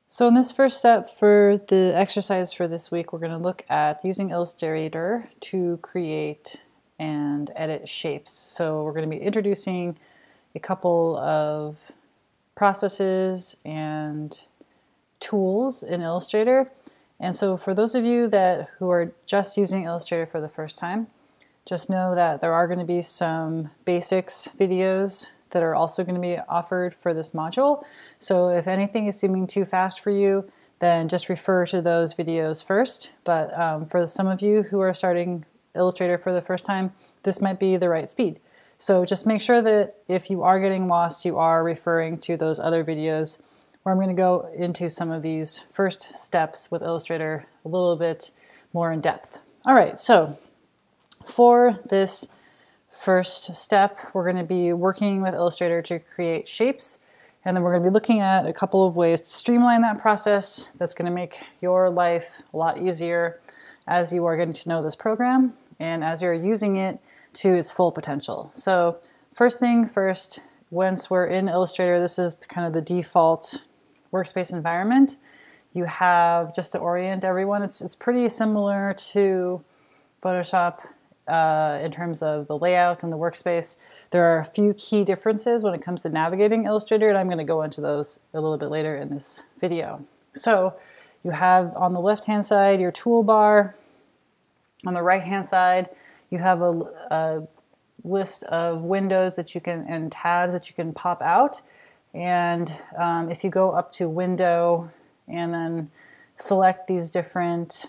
So in this first step for the exercise for this week, we're going to look at using Illustrator to create and edit shapes. So we're going to be introducing a couple of processes and tools in Illustrator. And so for those of you who are just using Illustrator for the first time, just know that there are going to be some basics videos that are also going to be offered for this module. So if anything is seeming too fast for you, then just refer to those videos first. But for some of you who are starting Illustrator for the first time, this might be the right speed. So just make sure that if you are getting lost, you are referring to those other videos where I'm going to go into some of these first steps with Illustrator a little bit more in depth. All right, so for this first step, we're going to be working with Illustrator to create shapes, and then we're going to be looking at a couple of ways to streamline that process that's going to make your life a lot easier as you are getting to know this program and as you're using it to its full potential. So first thing first, once we're in Illustrator, this is kind of the default workspace environment. You have, just to orient everyone, it's pretty similar to Photoshop in terms of the layout and the workspace. There are a few key differences when it comes to navigating Illustrator, and I'm going to go into those a little bit later in this video. So you have on the left-hand side your toolbar. On the right-hand side, you have a list of windows that you can and tabs that you can pop out. And if you go up to Window and then select these different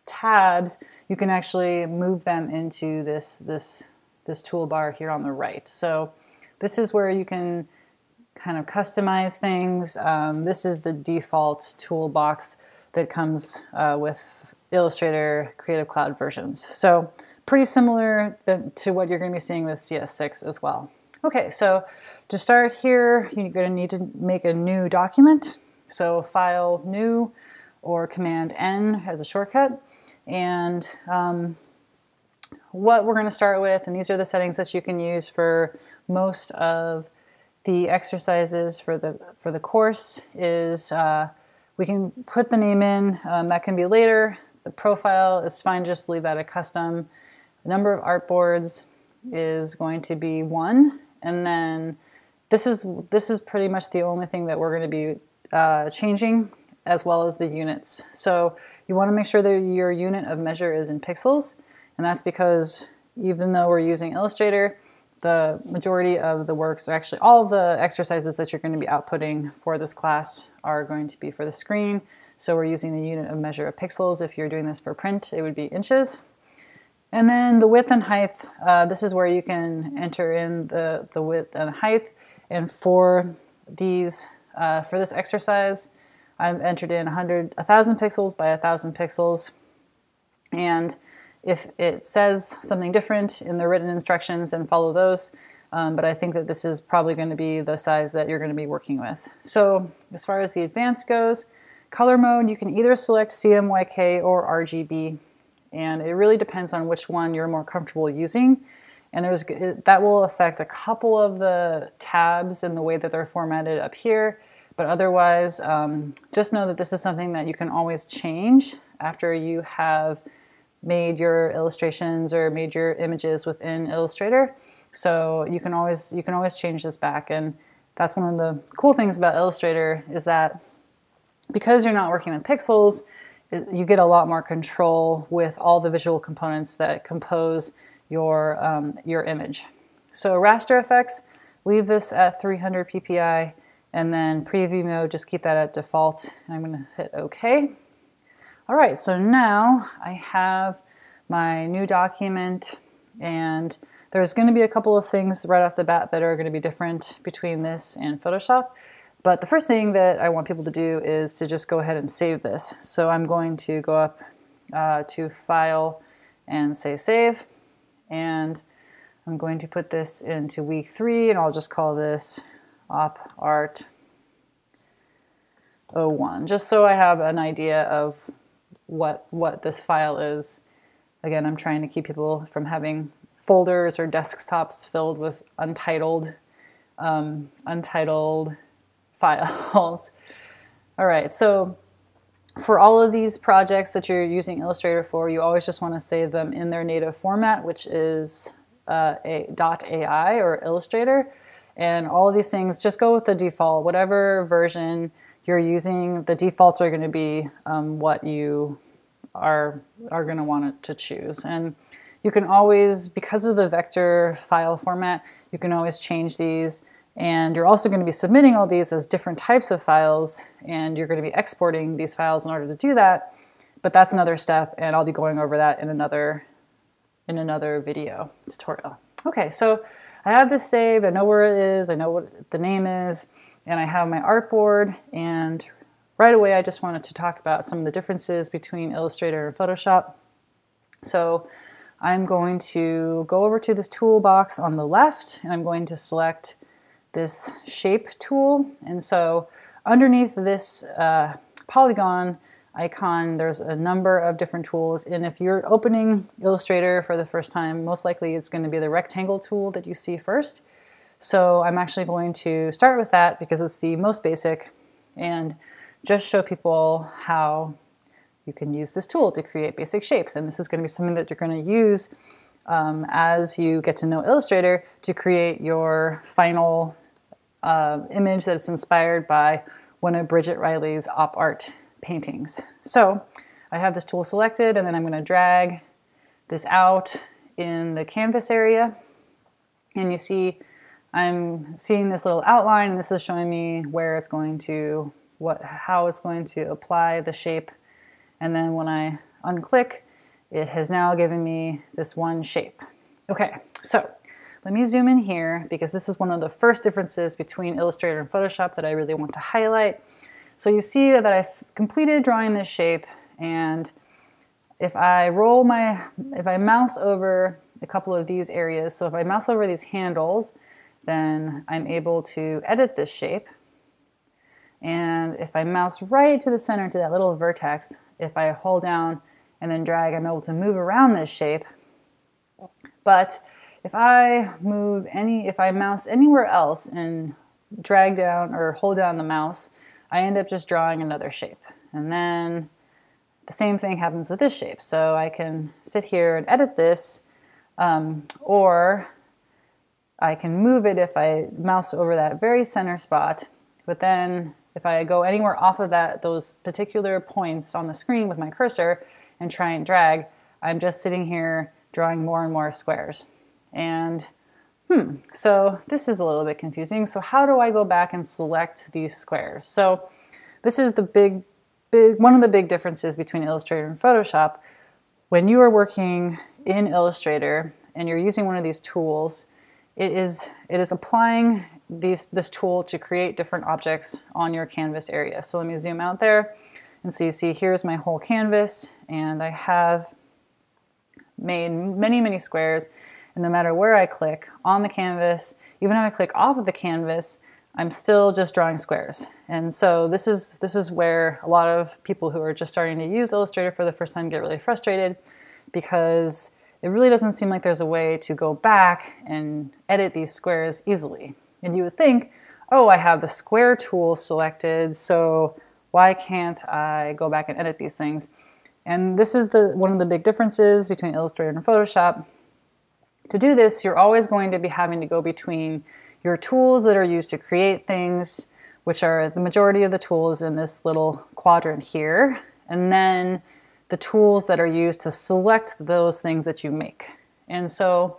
tabs, you can actually move them into this toolbar here on the right. So this is where you can kind of customize things. This is the default toolbox that comes with Illustrator Creative Cloud versions. So pretty similar to what you're going to be seeing with CS6 as well. Okay, so to start here, you're going to need to make a new document. So File, New, or Command N as a shortcut. And what we're going to start with, and these are the settings that you can use for most of the exercises for the course, is we can put the name in. That can be later. The profile is fine, just leave that a custom. The number of artboards is going to be 1, and then this is pretty much the only thing that we're going to be changing, as well as the units. So you want to make sure that your unit of measure is in pixels, and that's because even though we're using Illustrator, the majority of the works, or actually all of the exercises that you're going to be outputting for this class are going to be for the screen. So we're using the unit of measure of pixels. If you're doing this for print, it would be inches. And then the width and height, this is where you can enter in the width and height. And for these, for this exercise, I've entered in 1,000 pixels by 1,000 pixels. And if it says something different in the written instructions, then follow those. But I think that this is probably going to be the size that you're going to be working with. So as far as the advanced goes, color mode, you can either select CMYK or RGB. And it really depends on which one you're more comfortable using. And that will affect a couple of the tabs and the way that they're formatted up here. But otherwise, just know that this is something that you can always change after you have made your illustrations or made your images within Illustrator. So you can always change this back. And that's one of the cool things about Illustrator, is that because you're not working with pixels, you get a lot more control with all the visual components that compose your image. So raster effects, leave this at 300 ppi, and then preview mode, just keep that at default. And I'm going to hit OK. All right, so now I have my new document, and there's going to be a couple of things right off the bat that are going to be different between this and Photoshop. But the first thing that I want people to do is to just go ahead and save this. So I'm going to go up to File and say Save. And I'm going to put this into week 3, and I'll just call this Op Art 01, just so I have an idea of what this file is. Again, I'm trying to keep people from having folders or desktops filled with untitled files. All right, so for all of these projects that you're using Illustrator for, you always just want to save them in their native format, which is .ai or Illustrator. And all of these things, just go with the default. Whatever version you're using, the defaults are going to be what you are going to want to choose. And you can always, because of the vector file format, you can always change these. And you're also going to be submitting all these as different types of files, and you're going to be exporting these files in order to do that. But that's another step, and I'll be going over that in another video tutorial. Okay, so I have this saved, I know where it is, I know what the name is, and I have my artboard, and right away I just wanted to talk about some of the differences between Illustrator and Photoshop. So I'm going to go over to this toolbox on the left, and I'm going to select this shape tool. And so underneath this polygon icon, there's a number of different tools. And if you're opening Illustrator for the first time, most likely it's going to be the rectangle tool that you see first. So I'm actually going to start with that because it's the most basic, and just show people how you can use this tool to create basic shapes. And this is going to be something that you're going to use as you get to know Illustrator to create your final image that's inspired by one of Bridget Riley's op art paintings. So I have this tool selected, and then I'm going to drag this out in the canvas area. And you see I'm seeing this little outline, and this is showing me where it's going to, how it's going to apply the shape. And then when I unclick, it has now given me this one shape. Okay, so let me zoom in here because this is one of the first differences between Illustrator and Photoshop that I really want to highlight. So you see that I've completed drawing this shape, and if I mouse over a couple of these areas, so if I mouse over these handles, then I'm able to edit this shape. And if I mouse right to the center to that little vertex, if I hold down and then drag, I'm able to move around this shape. But if I mouse anywhere else and drag down or hold down the mouse, I end up just drawing another shape. And then the same thing happens with this shape. So I can sit here and edit this, or I can move it if I mouse over that very center spot. But then if I go anywhere off of those particular points on the screen with my cursor and try and drag, I'm just sitting here drawing more and more squares. And so this is a little bit confusing. So how do I go back and select these squares? So this is the one of the big differences between Illustrator and Photoshop. When you are working in Illustrator and you're using one of these tools, it is applying this tool to create different objects on your canvas area. So let me zoom out there. And so you see here's my whole canvas, and I have made many, many squares. And no matter where I click on the canvas, even if I click off of the canvas, I'm still just drawing squares. And so this is where a lot of people who are just starting to use Illustrator for the first time get really frustrated, because it really doesn't seem like there's a way to go back and edit these squares easily. And you would think, oh, I have the square tool selected, so why can't I go back and edit these things? And this is one of the big differences between Illustrator and Photoshop. To do this, you're always going to be having to go between your tools that are used to create things, which are the majority of the tools in this little quadrant here, and then the tools that are used to select those things that you make. And so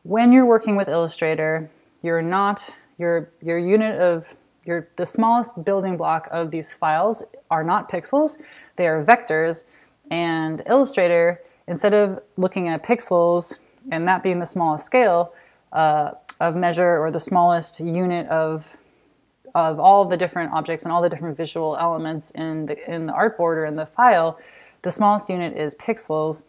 when you're working with Illustrator, the smallest building block of these files are not pixels, they are vectors. And Illustrator, instead of looking at pixels and that being the smallest scale of measure, or the smallest unit of all of the different objects and all the different visual elements in the artboard or in the file, the smallest unit is pixels,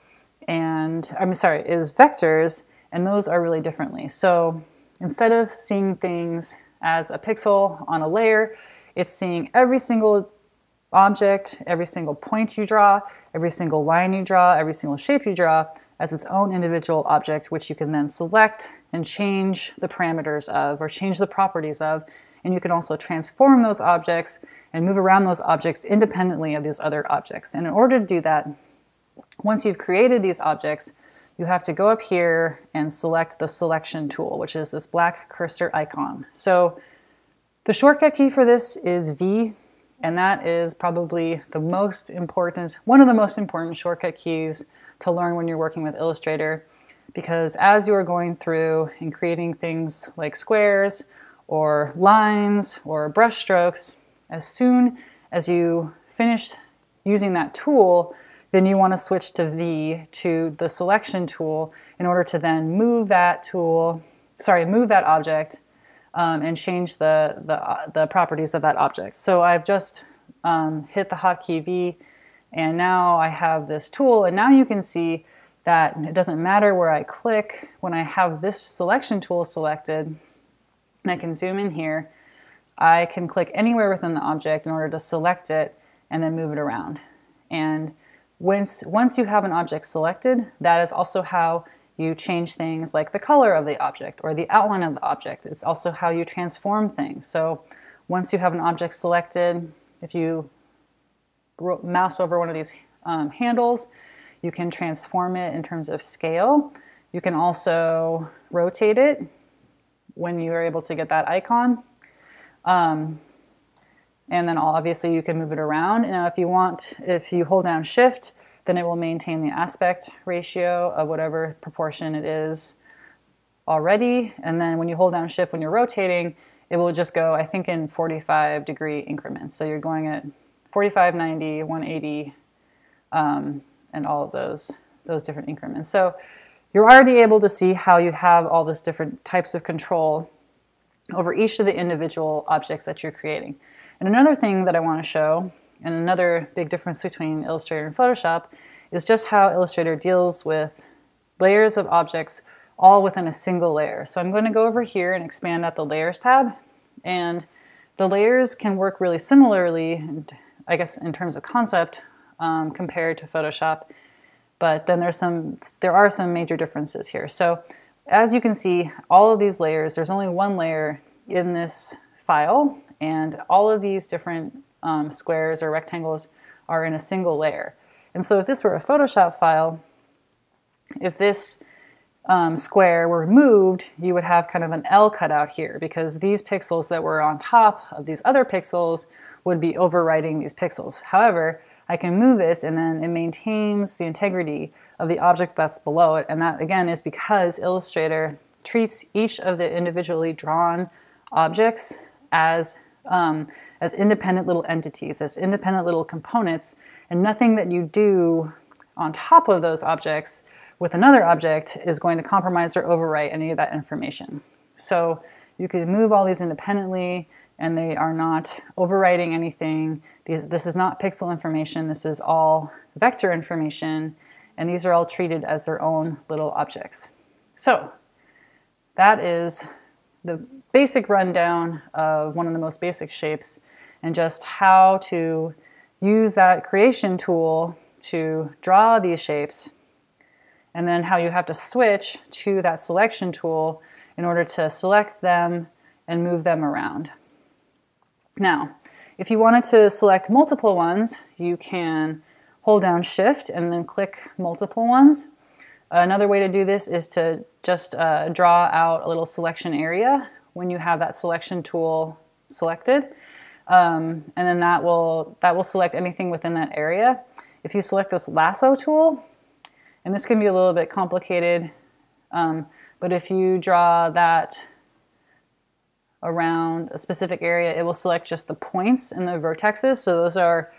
and is vectors, and those are really differently. So instead of seeing things as a pixel on a layer, it's seeing every single object, every single point you draw, every single line you draw, every single shape you draw as its own individual object, which you can then select and change the parameters of, or change the properties of, and you can also transform those objects and move around those objects independently of these other objects. And in order to do that, once you've created these objects, you have to go up here and select the selection tool, which is this black cursor icon. So the shortcut key for this is V, and that is probably the most important, one of the most important shortcut keys to learn when you're working with Illustrator, because as you are going through and creating things like squares or lines or brush strokes, as soon as you finish using that tool, then you want to switch to V, to the selection tool, in order to then move that object and change the properties of that object. So I've just hit the hotkey V, and now I have this tool, and now you can see that it doesn't matter where I click. When I have this selection tool selected, and I can zoom in here, I can click anywhere within the object in order to select it and then move it around. And once you have an object selected, that is also how you change things like the color of the object or the outline of the object. It's also how you transform things. So once you have an object selected, if you mouse over one of these handles, you can transform it in terms of scale. You can also rotate it when you are able to get that icon. And then obviously you can move it around. Now if you hold down Shift, then it will maintain the aspect ratio of whatever proportion it is already. And then when you hold down Shift when you're rotating, it will just go, I think, in 45-degree increments. So you're going at 45, 90, 180, and all of those different increments. So you're already able to see how you have all these different types of control over each of the individual objects that you're creating. And another thing that I want to show, and another big difference between Illustrator and Photoshop, is just how Illustrator deals with layers of objects all within a single layer. So I'm going to go over here and expand out the Layers tab, and the layers can work really similarly, I guess, in terms of concept compared to Photoshop, but then there are some major differences here. So as you can see, all of these layers, there's only one layer in this file, and all of these different squares or rectangles are in a single layer. And so if this were a Photoshop file, if this square were moved, you would have kind of an L cut out here, because these pixels that were on top of these other pixels would be overwriting these pixels. However, I can move this and then it maintains the integrity of the object that's below it, and that again is because Illustrator treats each of the individually drawn objects as independent little entities, as independent little components, and nothing that you do on top of those objects with another object is going to compromise or overwrite any of that information. So you can move all these independently, and they are not overwriting anything. This is not pixel information, this is all vector information, and these are all treated as their own little objects. So that is the basic rundown of one of the most basic shapes, and just how to use that creation tool to draw these shapes, and then how you have to switch to that selection tool in order to select them and move them around. Now, if you wanted to select multiple ones, you can hold down Shift and then click multiple ones. Another way to do this is to just draw out a little selection area when you have that selection tool selected, and then that will select anything within that area. If you select this lasso tool, and this can be a little bit complicated, but if you draw that around a specific area, it will select just the points and the vertexes. So those are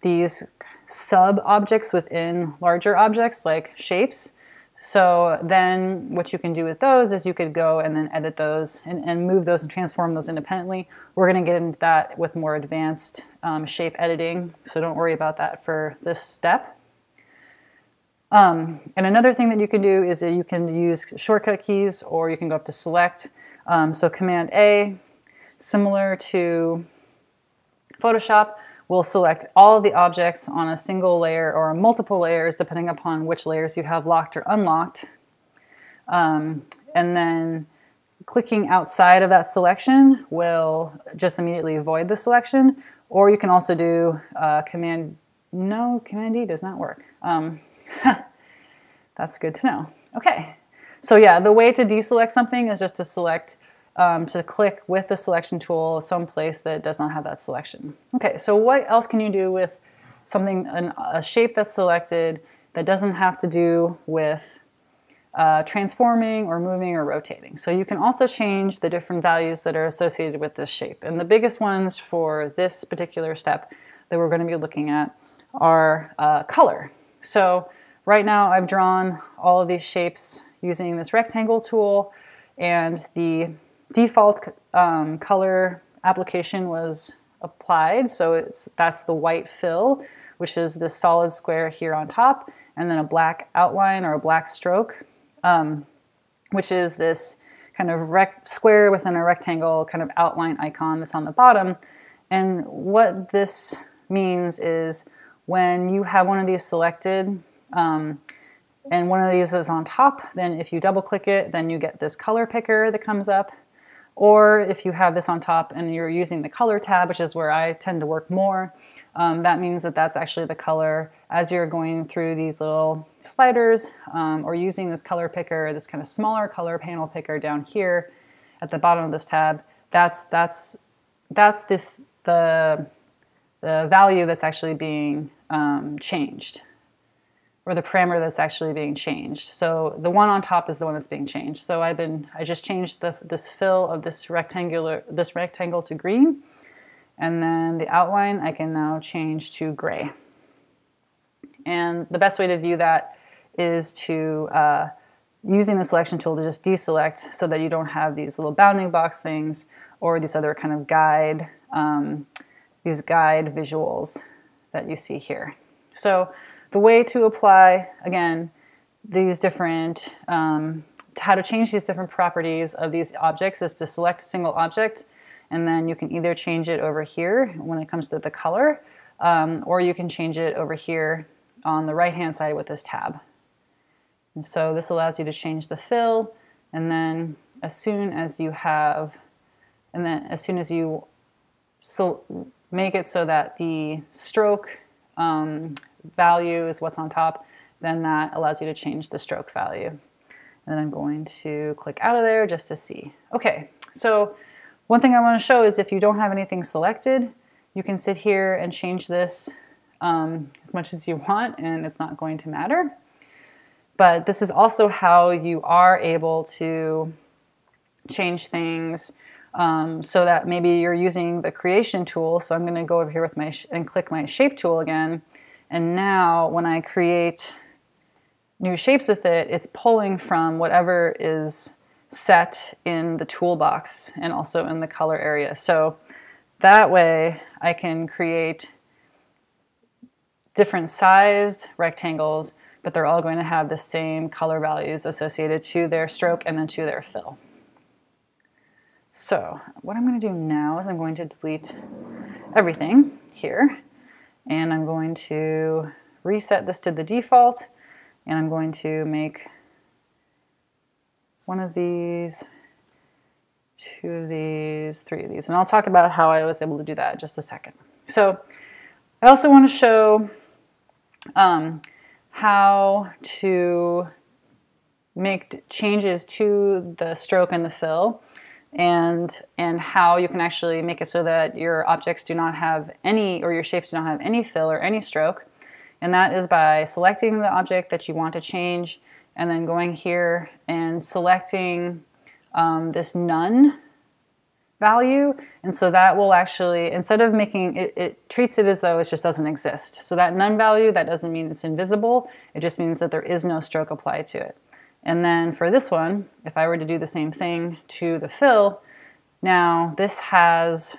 these sub-objects within larger objects like shapes. So then what you can do with those is you could go and then edit those and move those and transform those independently. We're going to get into that with more advanced shape editing, so don't worry about that for this step. And another thing that you can do is that you can use shortcut keys, or you can go up to Select. So Command A, similar to Photoshop, will select all of the objects on a single layer or multiple layers, depending upon which layers you have locked or unlocked. And then clicking outside of that selection will just immediately void the selection, or you can also do Command D does not work. That's good to know. Okay, so yeah, the way to deselect something is just to select, to click with the selection tool someplace that does not have that selection. Okay, so what else can you do with something, a shape that's selected that doesn't have to do with transforming or moving or rotating? So you can also change the different values that are associated with this shape. And the biggest ones for this particular step that we're going to be looking at are color. So right now I've drawn all of these shapes using this rectangle tool, and the default color application was applied. So that's the white fill, which is this solid square here on top, and then a black outline or a black stroke, which is this kind of square within a rectangle kind of outline icon that's on the bottom. And what this means is when you have one of these selected and one of these is on top, then if you double click it, then you get this color picker that comes up. Or if you have this on top and you're using the color tab, which is where I tend to work more, that means that that's actually the color as you're going through these little sliders, or using this color picker, this kind of smaller color panel picker down here at the bottom of this tab. That's the value that's actually being changed, or the parameter that's actually being changed. So the one on top is the one that's being changed. So I just changed this fill of this rectangle to green, and then the outline I can now change to gray. And the best way to view that is to using the selection tool to just deselect, so that you don't have these little bounding box things or these other kind of guide visuals that you see here. So the way to apply, again, these different, how to change these different properties of these objects is to select a single object, and then you can either change it over here when it comes to the color, or you can change it over here on the right-hand side with this tab. And so this allows you to change the fill, and then as soon as you make it so that the stroke value is what's on top, then that allows you to change the stroke value. And then I'm going to click out of there just to see. Okay, so one thing I want to show is if you don't have anything selected, you can sit here and change this as much as you want, and it's not going to matter. But this is also how you are able to change things so that maybe you're using the creation tool. So I'm going to go over here with and click my shape tool again. And now when I create new shapes with it, it's pulling from whatever is set in the toolbox and also in the color area. So that way I can create different sized rectangles, but they're all going to have the same color values associated to their stroke and then to their fill. So what I'm going to do now is I'm going to delete everything here, and I'm going to reset this to the default, and I'm going to make one of these, two of these, three of these, and I'll talk about how I was able to do that in just a second. So I also want to show how to make changes to the stroke and the fill, and how you can actually make it so that your objects do not have any, or your shapes do not have any fill or any stroke. And that is by selecting the object that you want to change, and then going here and selecting this none value. And so that will actually, instead of making it, it treats it as though it just doesn't exist. So that none value, that doesn't mean it's invisible. It just means that there is no stroke applied to it. And then for this one, if I were to do the same thing to the fill, now this has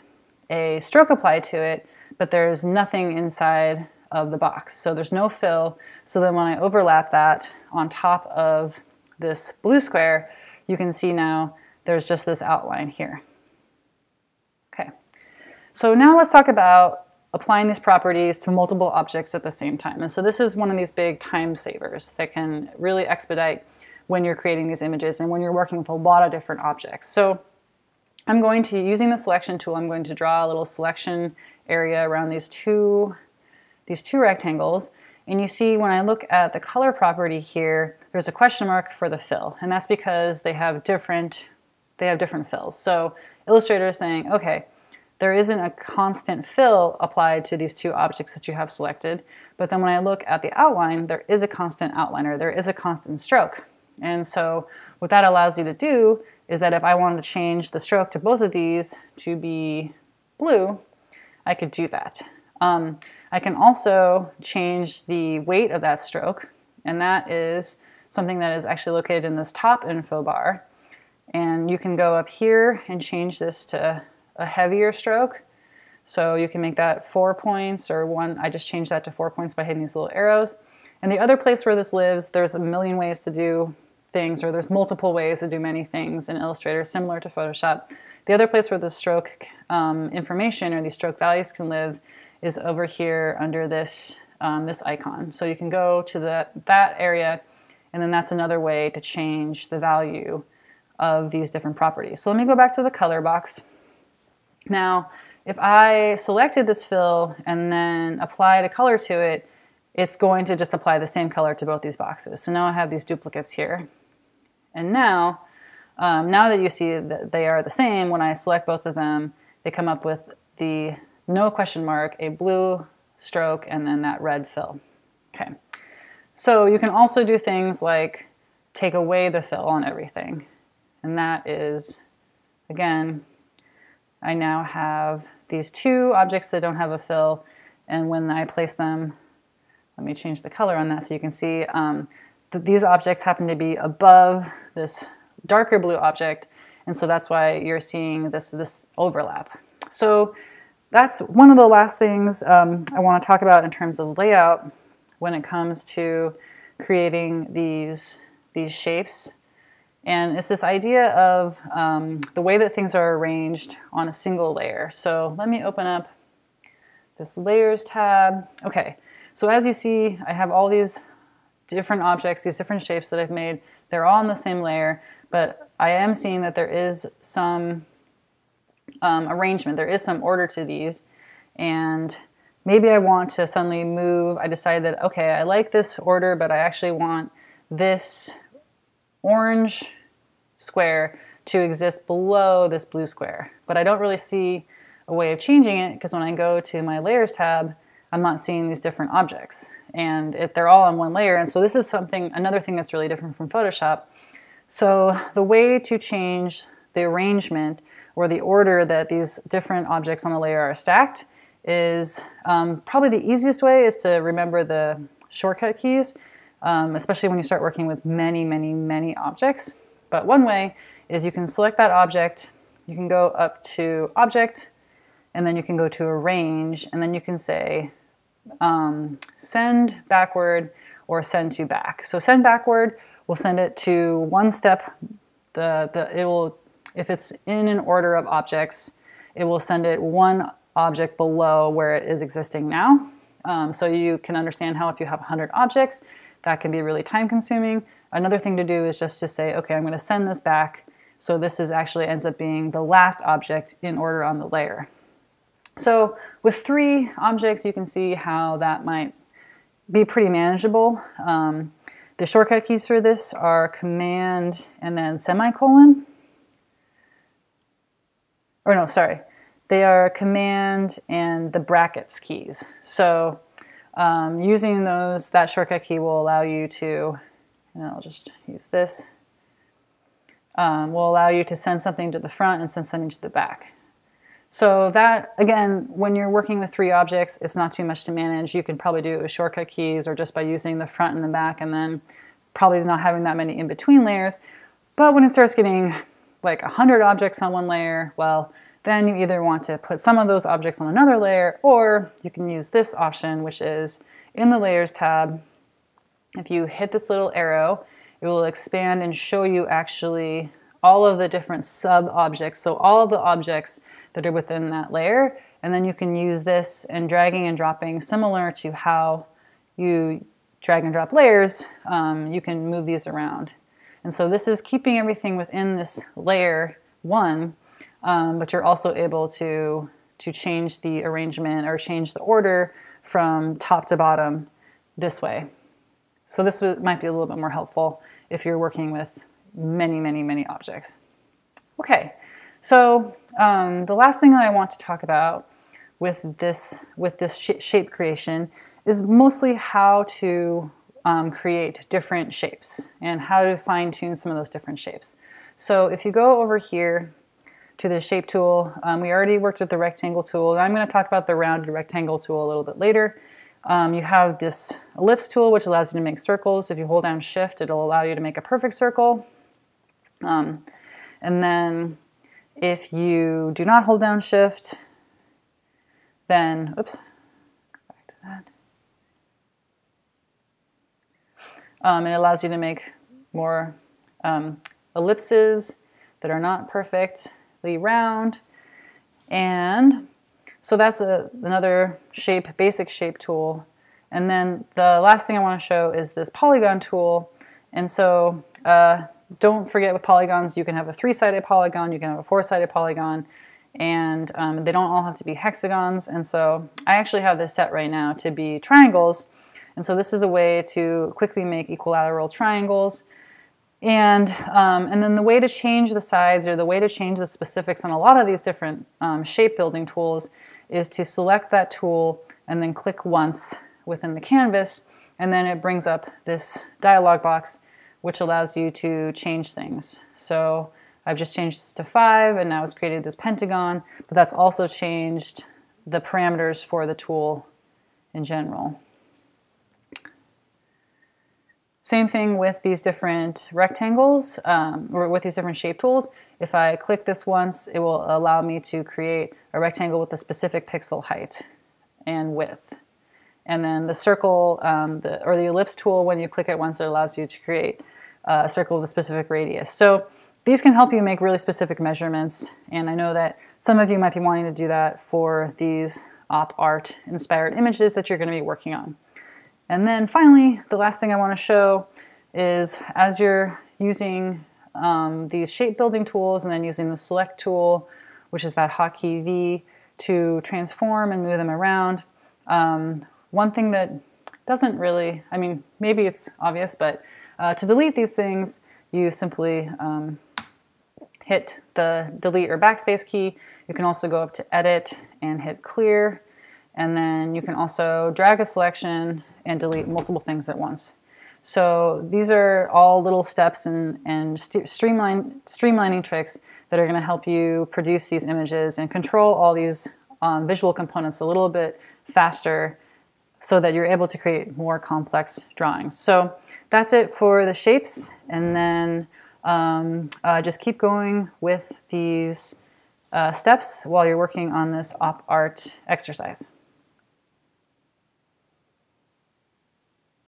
a stroke applied to it, but there's nothing inside of the box. So there's no fill. So then when I overlap that on top of this blue square, you can see now there's just this outline here. Okay, so now let's talk about applying these properties to multiple objects at the same time. And so this is one of these big time savers that can really expedite when you're creating these images and when you're working with a lot of different objects. So I'm going to, using the selection tool, I'm going to draw a little selection area around these two rectangles. And you see when I look at the color property here, there's a question mark for the fill. And that's because they have different fills. So Illustrator is saying, okay, there isn't a constant fill applied to these two objects that you have selected. But then when I look at the outline, there is a constant outline, or there is a constant stroke. And so what that allows you to do is that if I wanted to change the stroke to both of these to be blue, I could do that. I can also change the weight of that stroke, and that is something that is actually located in this top info bar. And you can go up here and change this to a heavier stroke. So you can make that 4 points or 1. I just changed that to 4 points by hitting these little arrows. And the other place where this lives, there's a million ways to do things, or there's multiple ways to do many things in Illustrator, similar to Photoshop. The other place where the stroke information or these stroke values can live is over here under this, this icon. So you can go to that area, and then that's another way to change the value of these different properties. So let me go back to the color box. Now, if I selected this fill and then applied a color to it, it's going to just apply the same color to both these boxes. So now I have these duplicates here. And now, now that you see that they are the same, when I select both of them, they come up with the no question mark, a blue stroke, and then that red fill. Okay. So you can also do things like take away the fill on everything. And that is, again, I now have these two objects that don't have a fill, and when I place them, let me change the color on that so you can see that these objects happen to be above this darker blue object, and so that's why you're seeing this overlap. So that's one of the last things I want to talk about in terms of layout when it comes to creating these shapes. And it's this idea of the way that things are arranged on a single layer. So let me open up this Layers tab. Okay, so as you see, I have all these different objects, these different shapes that I've made. They're all on the same layer, but I am seeing that there is some arrangement. There is some order to these. And maybe I want to suddenly move. I decide that, okay, I like this order, but I actually want this orange square to exist below this blue square. But I don't really see a way of changing it because when I go to my Layers tab, I'm not seeing these different objects. And they're all on one layer. And so this is another thing that's really different from Photoshop. So the way to change the arrangement or the order that these different objects on the layer are stacked is probably the easiest way is to remember the shortcut keys, especially when you start working with many, many, many objects. But one way is you can select that object, you can go up to Object, and then you can go to Arrange, and then you can say Send Backward or Send to Back. So Send Backward will send it to one step. If it's in an order of objects, it will send it one object below where it is existing now. So you can understand how if you have 100 objects, that can be really time consuming. Another thing to do is just to say, okay, I'm going to send this back. So this actually ends up being the last object in order on the layer. So with 3 objects, you can see how that might be pretty manageable. The shortcut keys for this are Command and then semicolon. Or no, sorry. They are Command and the brackets keys. So using that shortcut key will allow you to, and I'll just use this, will allow you to send something to the front and send something to the back. So that, again, when you're working with 3 objects, it's not too much to manage. You can probably do it with shortcut keys or just by using the front and the back and then probably not having that many in between layers. But when it starts getting like 100 objects on one layer, well, then you either want to put some of those objects on another layer, or you can use this option, which is in the Layers tab. If you hit this little arrow, it will expand and show you actually all of the different sub-objects, so all of the objects that are within that layer, and then you can use this and dragging and dropping, similar to how you drag and drop layers, you can move these around. And so this is keeping everything within this layer 1, but you're also able to change the arrangement or change the order from top to bottom this way. So this might be a little bit more helpful if you're working with many, many, many objects. Okay, so the last thing that I want to talk about with this shape creation is mostly how to create different shapes and how to fine-tune some of those different shapes. So if you go over here to the shape tool, we already worked with the rectangle tool. I'm going to talk about the rounded rectangle tool a little bit later. You have this ellipse tool, which allows you to make circles. If you hold down shift, it'll allow you to make a perfect circle. And then if you do not hold down shift, then, oops, go back to that. It allows you to make more ellipses that are not perfectly round. And so that's another basic shape tool. And then the last thing I want to show is this polygon tool. And so don't forget with polygons, you can have a 3-sided polygon, you can have a 4-sided polygon, and they don't all have to be hexagons. And so I actually have this set right now to be triangles. And so this is a way to quickly make equilateral triangles. And then the way to change the sides or the way to change the specifics on a lot of these different shape building tools is to select that tool and then click once within the canvas, and then it brings up this dialog box which allows you to change things. So I've just changed this to 5 and now it's created this pentagon, but that's also changed the parameters for the tool in general. Same thing with these different rectangles, or with these different shape tools. If I click this once, it will allow me to create a rectangle with a specific pixel height and width. And then the circle, or the ellipse tool, when you click it once, it allows you to create a circle with a specific radius. So these can help you make really specific measurements, and I know that some of you might be wanting to do that for these op art inspired images that you're going to be working on. And then finally, the last thing I want to show is as you're using these shape building tools and then using the select tool, which is that hotkey V, to transform and move them around. One thing that doesn't really, I mean, maybe it's obvious, but to delete these things, you simply hit the delete or backspace key. You can also go up to edit and hit clear. And then you can also drag a selection and delete multiple things at once. So these are all little steps and streamlining tricks that are going to help you produce these images and control all these visual components a little bit faster so that you're able to create more complex drawings. So that's it for the shapes, and then just keep going with these steps while you're working on this op art exercise.